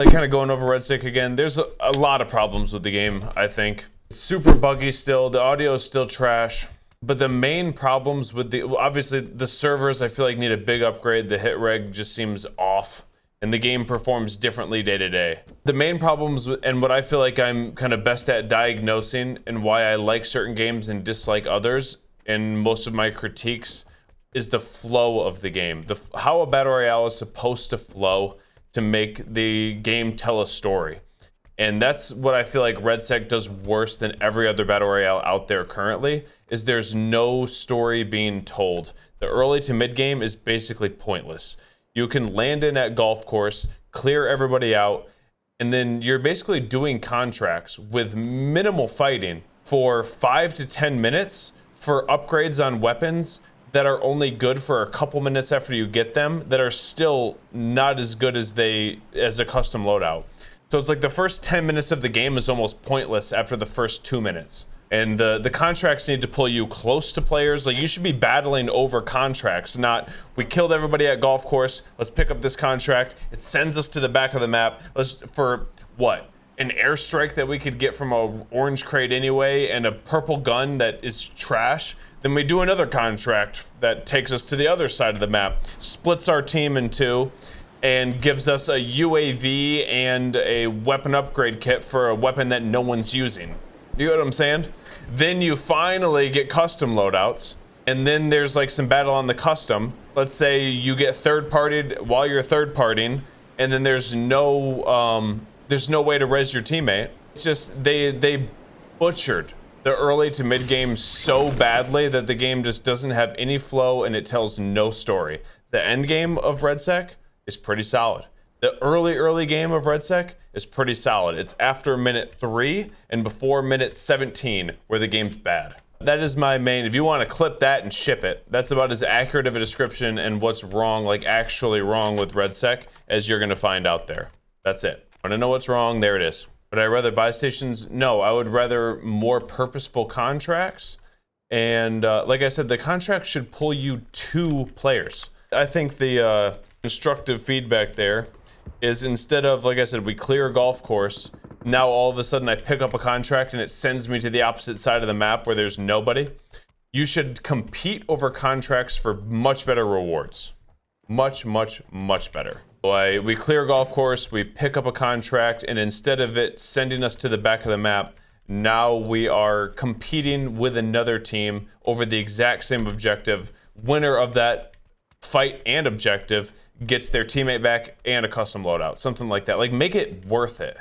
Like, kind of going over RedSec again, there's a lot of problems with the game, I think. It's super buggy still, the audio is still trash. But the main problems with the, obviously the servers I feel like need a big upgrade. The hit reg just seems off and the game performs differently day to day. The main problems and what I feel like I'm kind of best at diagnosing and why I like certain games and dislike others in most of my critiques is the flow of the game. How a battle royale is supposed to flow to make the game tell a story. And that's what I feel like RedSec does worse than every other battle royale out there currently, is there's no story being told. The early to mid game is basically pointless. You can land in at golf course, clear everybody out, and then you're basically doing contracts with minimal fighting for 5 to 10 minutes for upgrades on weapons that are only good for a couple minutes after you get them, that are still not as good as a custom loadout. So it's like the first 10 minutes of the game is almost pointless after the first 2 minutes. And the contracts need to pull you close to players. Like, you should be battling over contracts, not we killed everybody at golf course, let's pick up this contract. It sends us to the back of the map. For what? An airstrike that we could get from a orange crate anyway and a purple gun that is trash. Then we do another contract that takes us to the other side of the map, splits our team in two, and gives us a UAV and a weapon upgrade kit for a weapon that no one's using. You know what I'm saying? Then you finally get custom loadouts, and then there's like some battle on the custom. Let's say you get third-partied while you're third-partying, and then there's no way to res your teammate. It's just they butchered the early to mid game so badly that the game just doesn't have any flow and it tells no story. The end game of RedSec is pretty solid. The early game of RedSec is pretty solid. It's after minute 3 and before minute 17 where the game's bad. That is my main, if you want to clip that and ship it, that's about as accurate of a description and what's wrong, like actually wrong with RedSec, as you're gonna find out there. That's it. Want to know what's wrong? There it is. Would I rather buy stations? No, I would rather more purposeful contracts. And like I said, the contract should pull you to players. I think the constructive feedback there is, instead of, like I said, we clear a golf course, now all of a sudden I pick up a contract and it sends me to the opposite side of the map where there's nobody. You should compete over contracts for much better rewards. Much, much, much better. We clear a golf course, we pick up a contract, and instead of it sending us to the back of the map, now we are competing with another team over the exact same objective. Winner of that fight and objective gets their teammate back and a custom loadout, something like that. Like, make it worth it.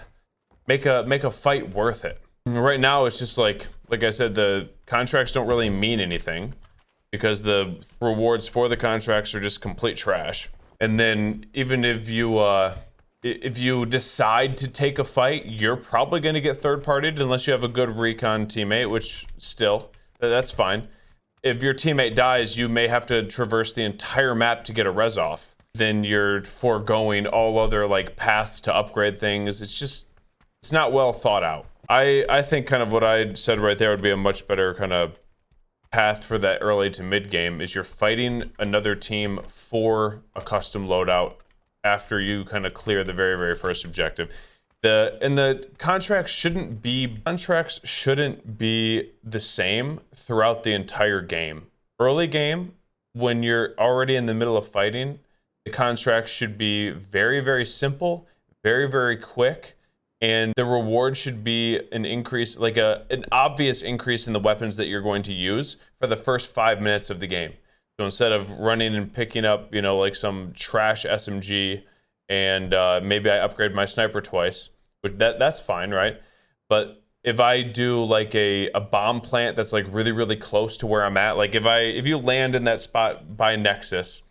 Make a fight worth it. Right now, it's just like I said, the contracts don't really mean anything because the rewards for the contracts are just complete trash. And then even if you decide to take a fight, you're probably going to get third-partied unless you have a good recon teammate, which still, that's fine. If your teammate dies, you may have to traverse the entire map to get a res off. Then you're foregoing all other like paths to upgrade things. It's not well thought out. I think kind of what I said right there would be a much better kind of path for that early to mid game, is you're fighting another team for a custom loadout after you kind of clear the very, very first objective. The contracts shouldn't be the same throughout the entire game. Early game, when you're already in the middle of fighting, the contracts should be very, very simple, very, very quick. And the reward should be an increase, like an obvious increase in the weapons that you're going to use for the first 5 minutes of the game. So instead of running and picking up, like some trash SMG and maybe I upgrade my sniper twice, but that's fine, right? But if I do like a bomb plant that's like really, really close to where I'm at, like if you land in that spot by Nexus,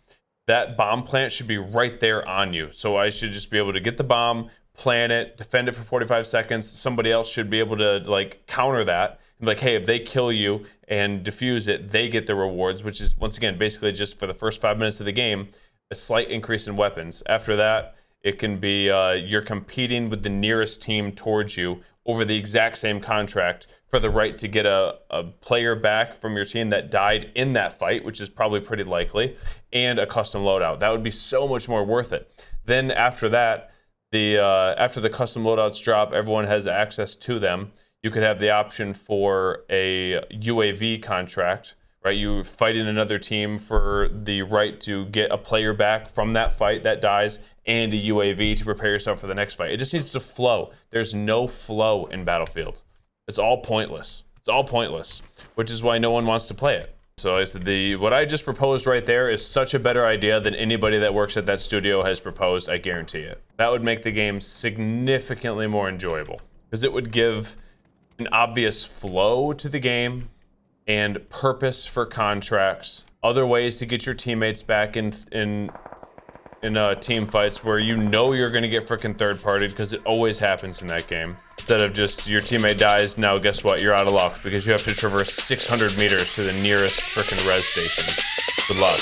that bomb plant should be right there on you. So I should just be able to get the bomb, plan it, defend it for 45 seconds. Somebody else should be able to like counter that. And like, hey, if they kill you and defuse it, they get the rewards, which is once again, basically just for the first 5 minutes of the game, a slight increase in weapons. After that, it can be you're competing with the nearest team towards you over the exact same contract for the right to get a player back from your team that died in that fight, which is probably pretty likely, and a custom loadout. That would be so much more worth it. Then after that, after the custom loadouts drop, everyone has access to them. You could have the option for a UAV contract, right? You fight in another team for the right to get a player back from that fight that dies and a UAV to prepare yourself for the next fight. It just needs to flow. There's no flow in Battlefield. It's all pointless. It's all pointless, which is why no one wants to play it. So I said what I just proposed right there is such a better idea than anybody that works at that studio has proposed, I guarantee it. That would make the game significantly more enjoyable because it would give an obvious flow to the game and purpose for contracts, other ways to get your teammates back in team fights where you know you're going to get freaking third-partied because it always happens in that game. Instead of just your teammate dies, now guess what? You're out of luck because you have to traverse 600 meters to the nearest freaking res station. Good luck.